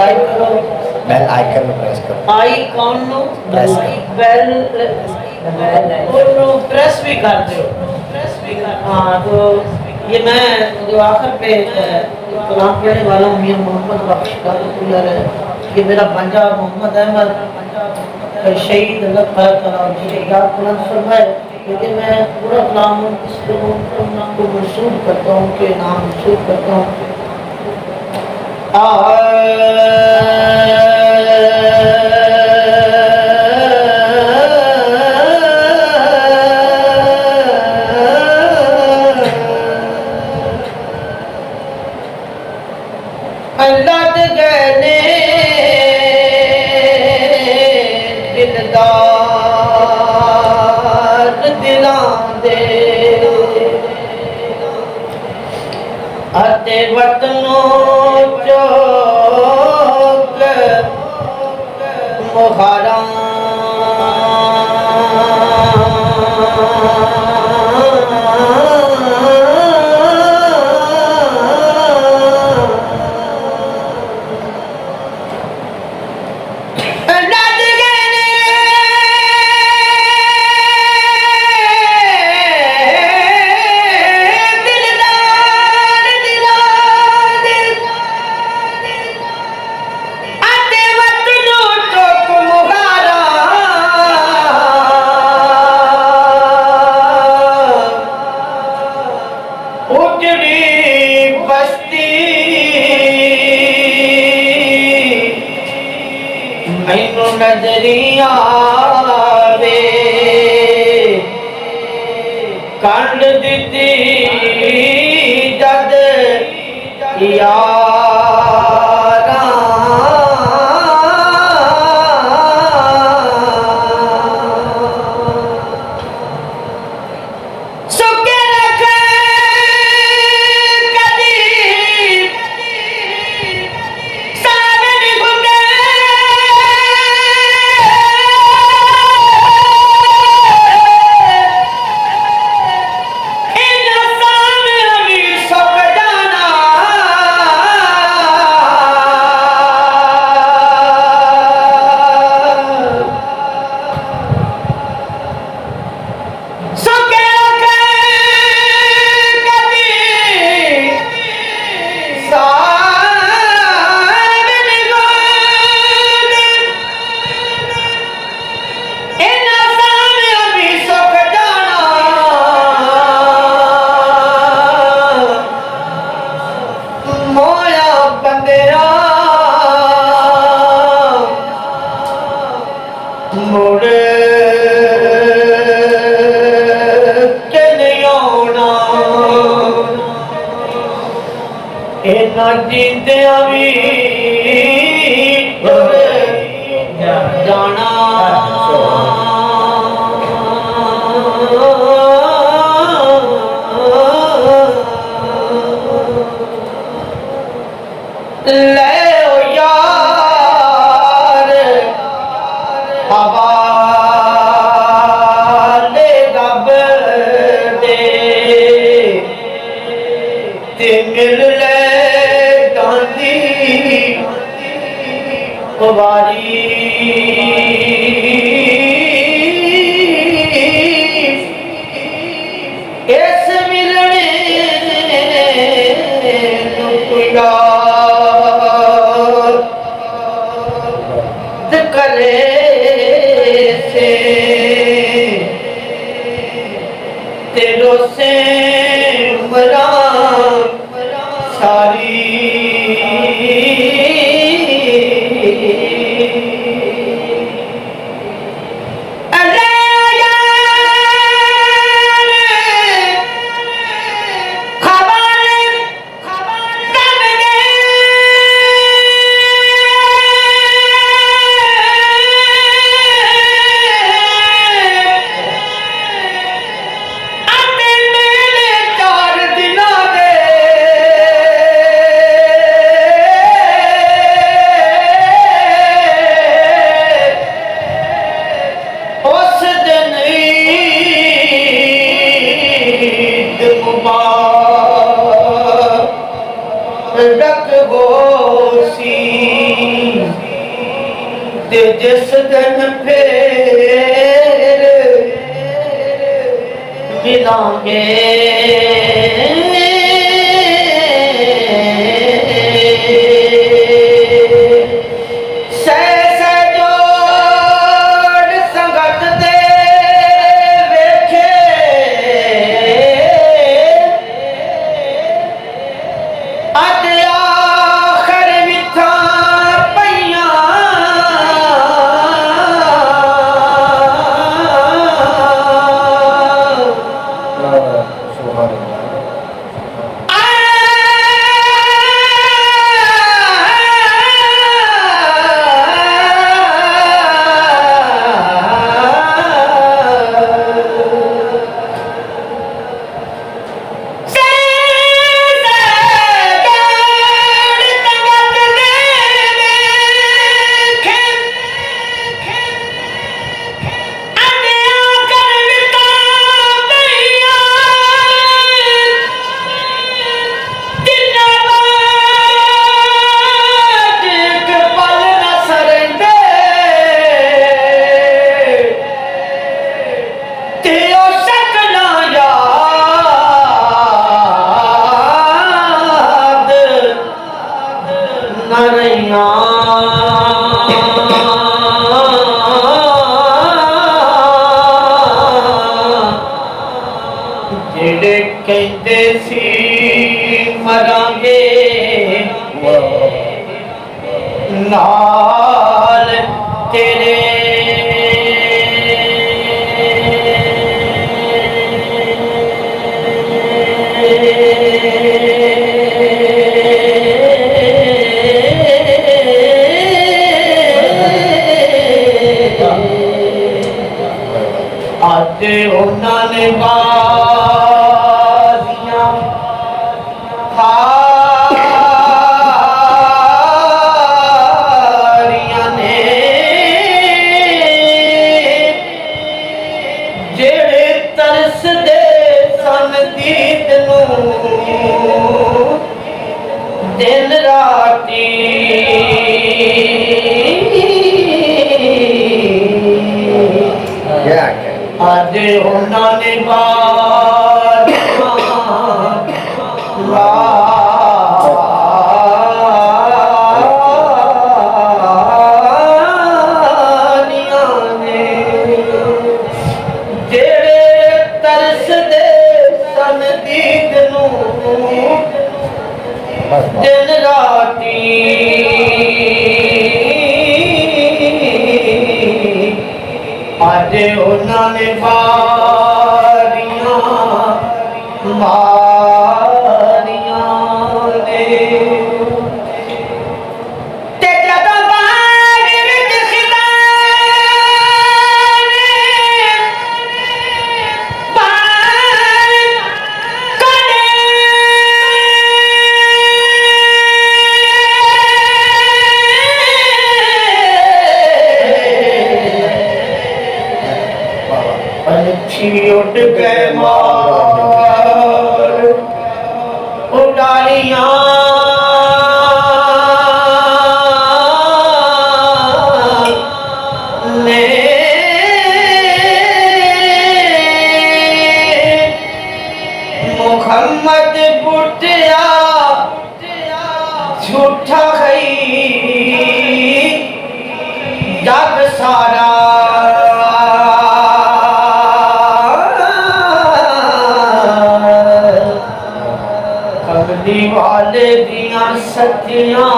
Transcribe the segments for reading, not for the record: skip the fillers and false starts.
Subscribe करो, bell icon ਨੂੰ press ਕਰੋ। आइकॉन नो Press बेल प्रेस भी कर दो। हाँ, तो ये मैं जो आखिर पे कलाम पढ़ने वाला हूँ मियां मोहम्मद बख्श का है। ये मेरा पंजा मोहम्मद अहमद शहीद अल्लाह ताला याद बुलंद फरमाए। लेकिन मैं पूरा कलाम इसको को मंसूब करता हूँ, के नाम मंसूब करता हूँ। लद गए दिलदार दिलां दे अते वतनों चौक मुहारा नजरिया वे कंड दी जद यारा जींदिया भी जाना ले ओ यार हवाले रब दे ते मिल ले वारी इस मिलने याद करे से तेरो से मरा सारी ਤੇ ਜਿਸ ਦਿਨ ਫੇਰ ਮਿਲਾਂਗੇ ਜਿਹੜੇ ਕਹਿੰਦੇ ਸੀ ਮਰਾਂਗੇ ਨਾਲ ਤੇਰੇ ਅੱਜ ਉਹਨਾਂ ਨੇ ਬਾਜ਼ੀਆਂ ਹਾਰੀਆਂ ਨੇ ਜਿਹੜੇ ਤਰਸਦੇ ਸਨ ਦੀਦ ਨੂੰ ਦਿਨ ਰਾਤੀ ਅੱਜ ਉਹਨਾਂ ਨੇ ਬਾਨੀਆਂ ਨੇ ਜਿਹੜੇ ਤਰਸਦੇ ਸਨ ਦੀਦ ਨੂੰ ਦਿਨ ਰਾਤੀ ਅੱਜ ਉਹਨਾਂ ਨੇ ਮਾਰੀਆਂ ਨੇ ਤੇ ਜਦੋਂ ਬਾਗ ਵਿੱਚ ਖਿਦਾ ਨੇ ਬਾਹਰ ਕਰੇ पंछी उड़ गए मार उड़ालियां ने मोहम्मद बुटिया झूठा गई जग सारा कमली वाले दिया सतियां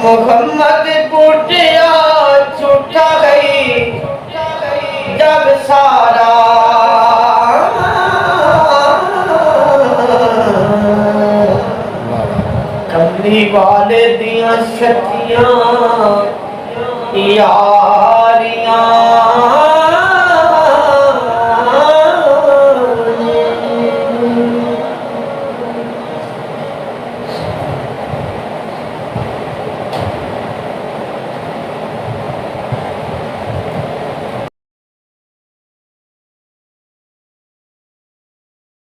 मोहम्मद बुटिया छुटा गई जग सारा कमली वाले दिया सतियां यारियां